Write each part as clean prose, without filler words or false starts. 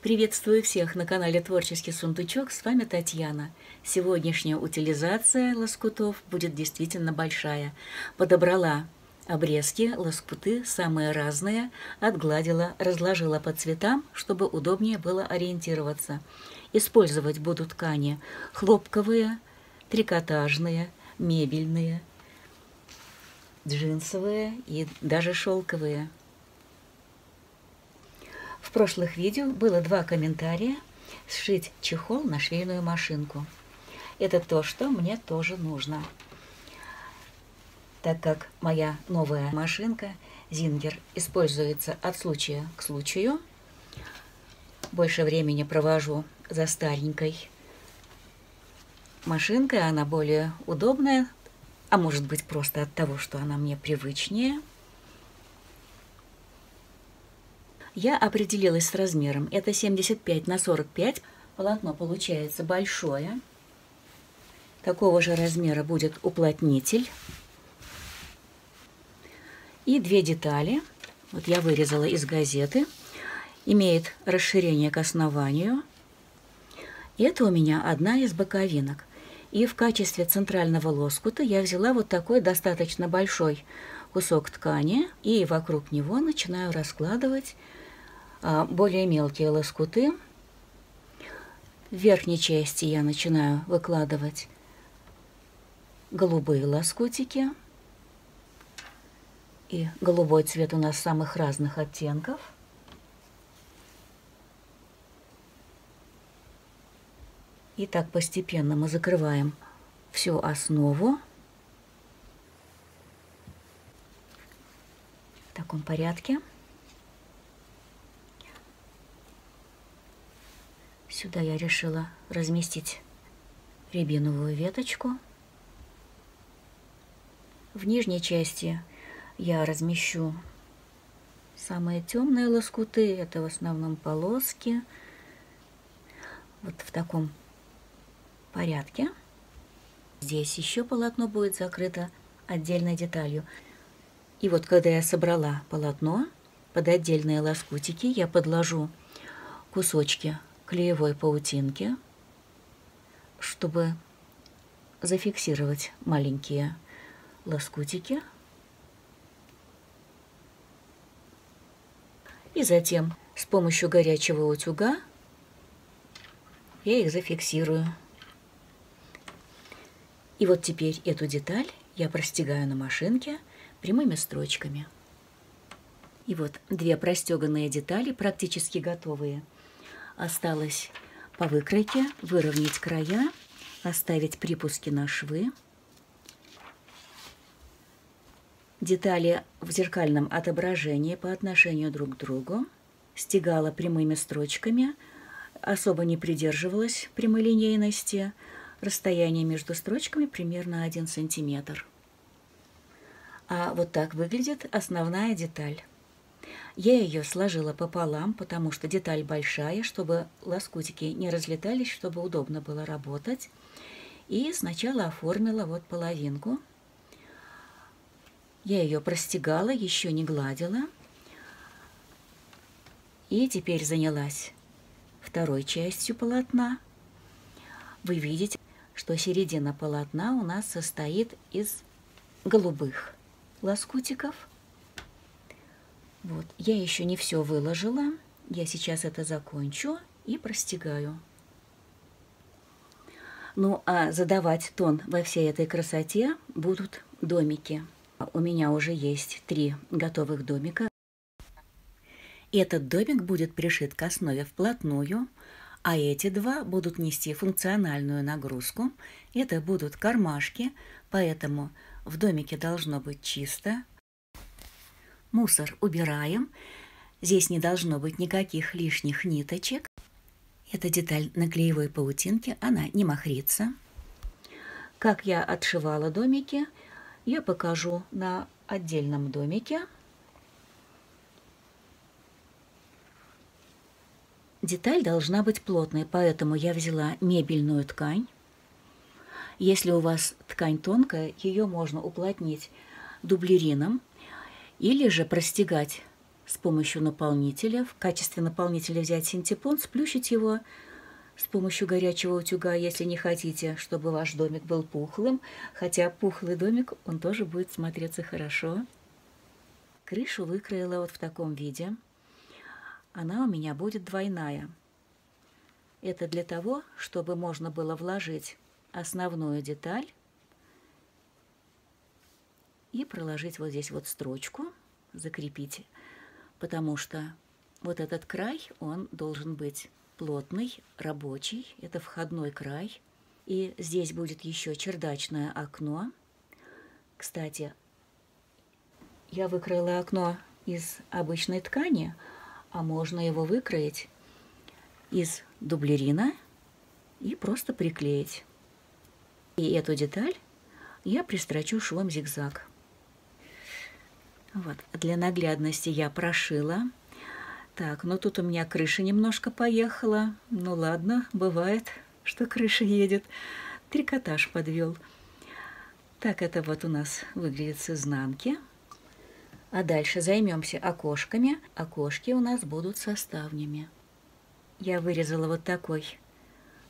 Приветствую всех на канале Творческий сундучок, с вами Татьяна. Сегодняшняя утилизация лоскутов будет действительно большая. Подобрала обрезки, лоскуты, самые разные, отгладила, разложила по цветам, чтобы удобнее было ориентироваться. Использовать буду ткани хлопковые, трикотажные, мебельные, джинсовые и даже шелковые. В прошлых видео было 2 комментария: сшить чехол на швейную машинку. Это то, что мне тоже нужно, так как моя новая машинка Зингер используется от случая к случаю. Больше времени провожу за старенькой машинкой, она более удобная, а может быть просто от того, что она мне привычнее. Я определилась с размером. Это 75 на 45. Полотно получается большое. Такого же размера будет уплотнитель. И 2 детали. Вот я вырезала из газеты. Имеет расширение к основанию. Это у меня одна из боковинок. И в качестве центрального лоскута я взяла вот такой достаточно большой кусок ткани. И вокруг него начинаю раскладывать более мелкие лоскуты. В верхней части я начинаю выкладывать голубые лоскутики. И голубой цвет у нас самых разных оттенков. И так постепенно мы закрываем всю основу в таком порядке. Сюда я решила разместить рябиновую веточку. В нижней части я размещу самые темные лоскуты. Это в основном полоски. Вот в таком порядке. Здесь еще полотно будет закрыто отдельной деталью. И вот когда я собрала полотно, под отдельные лоскутики я подложу кусочки клеевой паутинки, чтобы зафиксировать маленькие лоскутики. И затем с помощью горячего утюга я их зафиксирую. И вот теперь эту деталь я простегаю на машинке прямыми строчками. И вот 2 простеганные детали практически готовые. Осталось по выкройке выровнять края, оставить припуски на швы. Детали в зеркальном отображении по отношению друг к другу. Стегала прямыми строчками, особо не придерживалась прямолинейности. Расстояние между строчками примерно 1 сантиметр. А вот так выглядит основная деталь. Я ее сложила пополам, потому что деталь большая, чтобы лоскутики не разлетались, чтобы удобно было работать. И сначала оформила вот половинку. Я ее простегала, еще не гладила. И теперь занялась второй частью полотна. Вы видите, что середина полотна у нас состоит из голубых лоскутиков. Вот. Я еще не все выложила. Я сейчас это закончу и простегаю. Ну, а задавать тон во всей этой красоте будут домики. У меня уже есть 3 готовых домика. Этот домик будет пришит к основе вплотную, а эти 2 будут нести функциональную нагрузку. Это будут кармашки, поэтому в домике должно быть чисто. Мусор убираем. Здесь не должно быть никаких лишних ниточек. Эта деталь на клеевой паутинке, она не махрится. Как я отшивала домики, я покажу на отдельном домике. Деталь должна быть плотной, поэтому я взяла мебельную ткань. Если у вас ткань тонкая, ее можно уплотнить дублерином или же простегать с помощью наполнителя. В качестве наполнителя взять синтепон, сплющить его с помощью горячего утюга, если не хотите, чтобы ваш домик был пухлым. Хотя пухлый домик, он тоже будет смотреться хорошо. Крышу выкроила вот в таком виде. Она у меня будет двойная. Это для того, чтобы можно было вложить основную деталь и проложить вот здесь вот строчку, закрепить, потому что вот этот край, он должен быть плотный, рабочий, это входной край. И здесь будет еще чердачное окно. Кстати, я выкроила окно из обычной ткани, а можно его выкроить из дублерина и просто приклеить. И эту деталь я пристрочу швом зигзаг. Вот, для наглядности я прошила. Так, ну тут у меня крыша немножко поехала. Ну ладно, бывает, что крыша едет. Трикотаж подвел. Так это вот у нас выглядит с изнанки. А дальше займемся окошками. Окошки у нас будут со ставнями. Я вырезала вот такой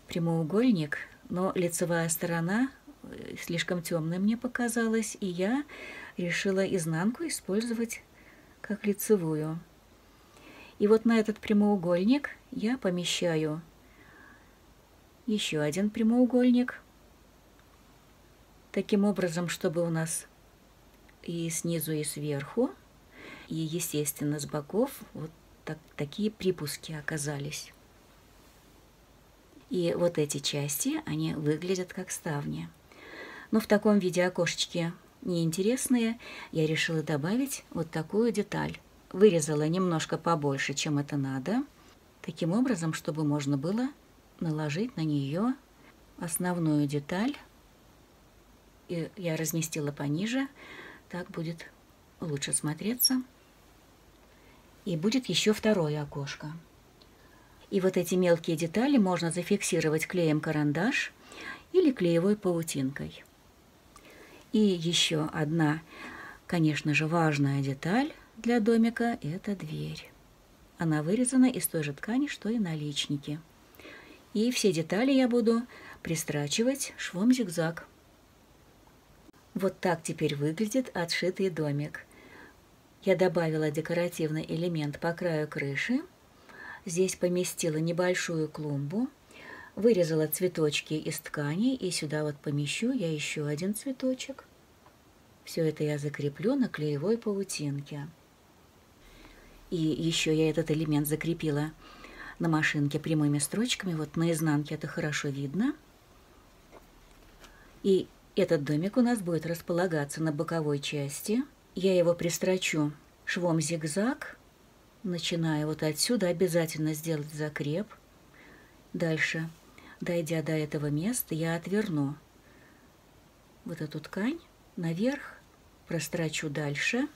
прямоугольник, но лицевая сторона слишком темная мне показалась, и я решила изнанку использовать как лицевую. И вот на этот прямоугольник я помещаю еще один прямоугольник, таким образом, чтобы у нас и снизу, и сверху, и, естественно, с боков вот такие припуски оказались. И вот эти части, они выглядят как ставни. Но в таком виде окошечки неинтересные, я решила добавить вот такую деталь. Вырезала немножко побольше, чем это надо, таким образом, чтобы можно было наложить на нее основную деталь. И я разместила пониже, так будет лучше смотреться. И будет еще второе окошко. И вот эти мелкие детали можно зафиксировать клеем-карандаш или клеевой паутинкой. И еще одна, конечно же, важная деталь для домика – это дверь. Она вырезана из той же ткани, что и наличники. И все детали я буду пристрачивать швом зигзаг. Вот так теперь выглядит отшитый домик. Я добавила декоративный элемент по краю крыши. Здесь поместила небольшую клумбу. Вырезала цветочки из ткани, и сюда вот помещу я еще один цветочек. Все это я закреплю на клеевой паутинке. И еще я этот элемент закрепила на машинке прямыми строчками. Вот на изнанке это хорошо видно. И этот домик у нас будет располагаться на боковой части. Я его пристрочу швом зигзаг. Начиная вот отсюда, обязательно сделать закреп. Дальше, дойдя до этого места, я отверну вот эту ткань наверх, прострочу дальше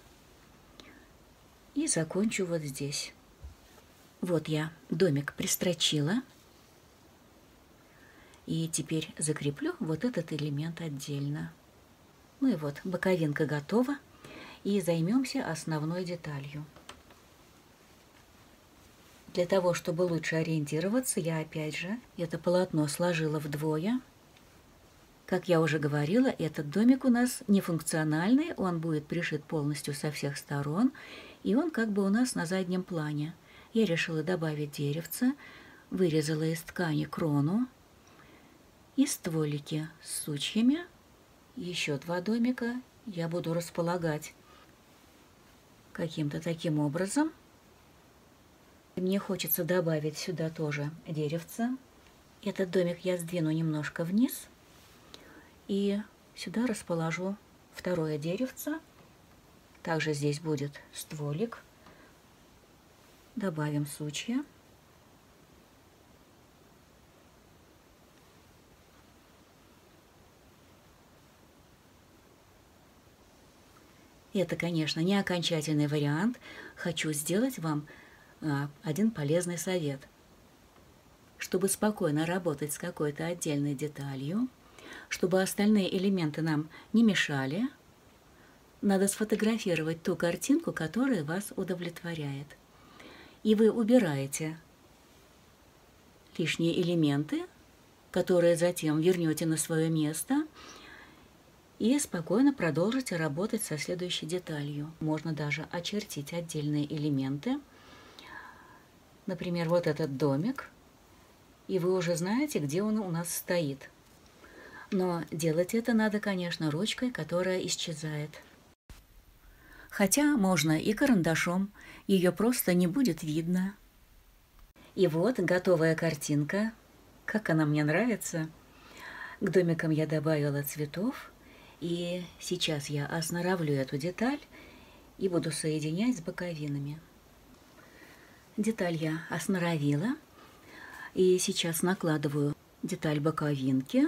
и закончу вот здесь. Вот я домик пристрочила. И теперь закреплю вот этот элемент отдельно. Ну и вот, боковинка готова. И займемся основной деталью. Для того, чтобы лучше ориентироваться, я опять же это полотно сложила вдвое. Как я уже говорила, этот домик у нас нефункциональный, он будет пришит полностью со всех сторон, и он как бы у нас на заднем плане. Я решила добавить деревце, вырезала из ткани крону и стволики с сучьями. Еще два домика я буду располагать каким-то таким образом. Мне хочется добавить сюда тоже деревце. Этот домик я сдвину немножко вниз. И сюда расположу второе деревце. Также здесь будет стволик. Добавим сучья. Это, конечно, не окончательный вариант. Хочу сделать вам один полезный совет. Чтобы спокойно работать с какой-то отдельной деталью, чтобы остальные элементы нам не мешали, надо сфотографировать ту картинку, которая вас удовлетворяет. И вы убираете лишние элементы, которые затем вернете на свое место, и спокойно продолжите работать со следующей деталью. Можно даже очертить отдельные элементы. Например, вот этот домик, и вы уже знаете, где он у нас стоит. Но делать это надо, конечно, ручкой, которая исчезает. Хотя можно и карандашом, ее просто не будет видно. И вот готовая картинка. Как она мне нравится. К домикам я добавила цветов, и сейчас я осноровлю эту деталь и буду соединять с боковинами. Деталь я осноровила, и сейчас накладываю деталь боковинки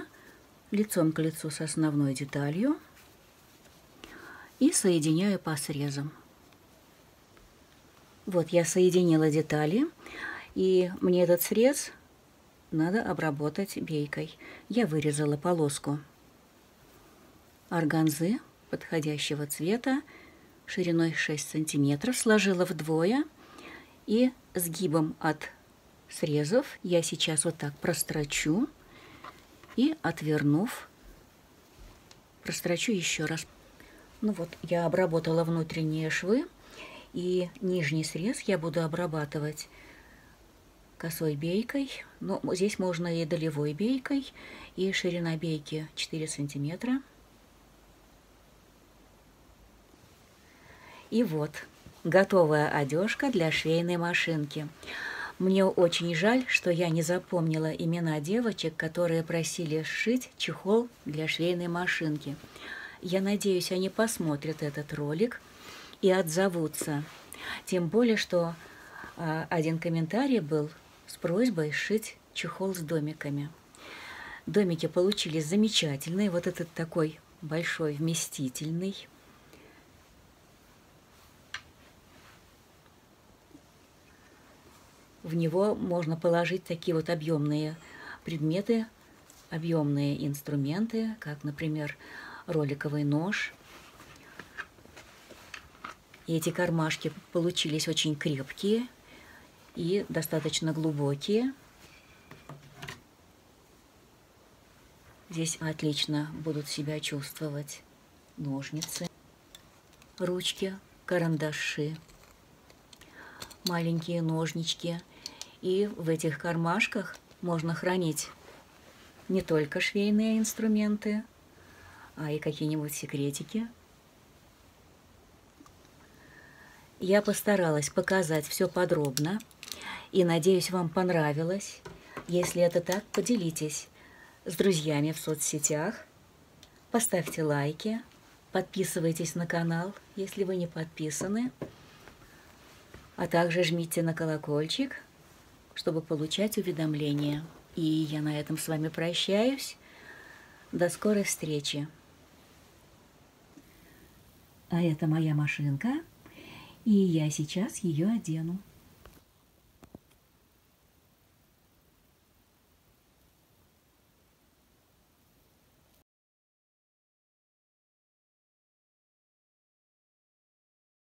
лицом к лицу с основной деталью и соединяю по срезам. Вот я соединила детали, и мне этот срез надо обработать бейкой. Я вырезала полоску органзы подходящего цвета шириной 6 сантиметров, сложила вдвое, и сгибом от срезов я сейчас вот так прострочу и, отвернув, прострочу еще раз. Ну вот, я обработала внутренние швы, и нижний срез я буду обрабатывать косой бейкой. Но здесь можно и долевой бейкой, и ширина бейки 4 сантиметра. И вот, готовая одежка для швейной машинки. Мне очень жаль, что я не запомнила имена девочек, которые просили сшить чехол для швейной машинки. Я надеюсь, они посмотрят этот ролик и отзовутся. Тем более, что один комментарий был с просьбой сшить чехол с домиками. Домики получились замечательные. Вот этот такой большой, вместительный. В него можно положить такие вот объемные предметы, объемные инструменты, как, например, роликовый нож. И эти кармашки получились очень крепкие и достаточно глубокие. Здесь отлично будут себя чувствовать ножницы, ручки, карандаши, маленькие ножнички. И в этих кармашках можно хранить не только швейные инструменты, а и какие-нибудь секретики. Я постаралась показать все подробно, и надеюсь, вам понравилось. Если это так, поделитесь с друзьями в соцсетях, поставьте лайки, подписывайтесь на канал, если вы не подписаны, а также жмите на колокольчик, чтобы получать уведомления. И я на этом с вами прощаюсь. До скорой встречи. А это моя машинка, и я сейчас ее одену.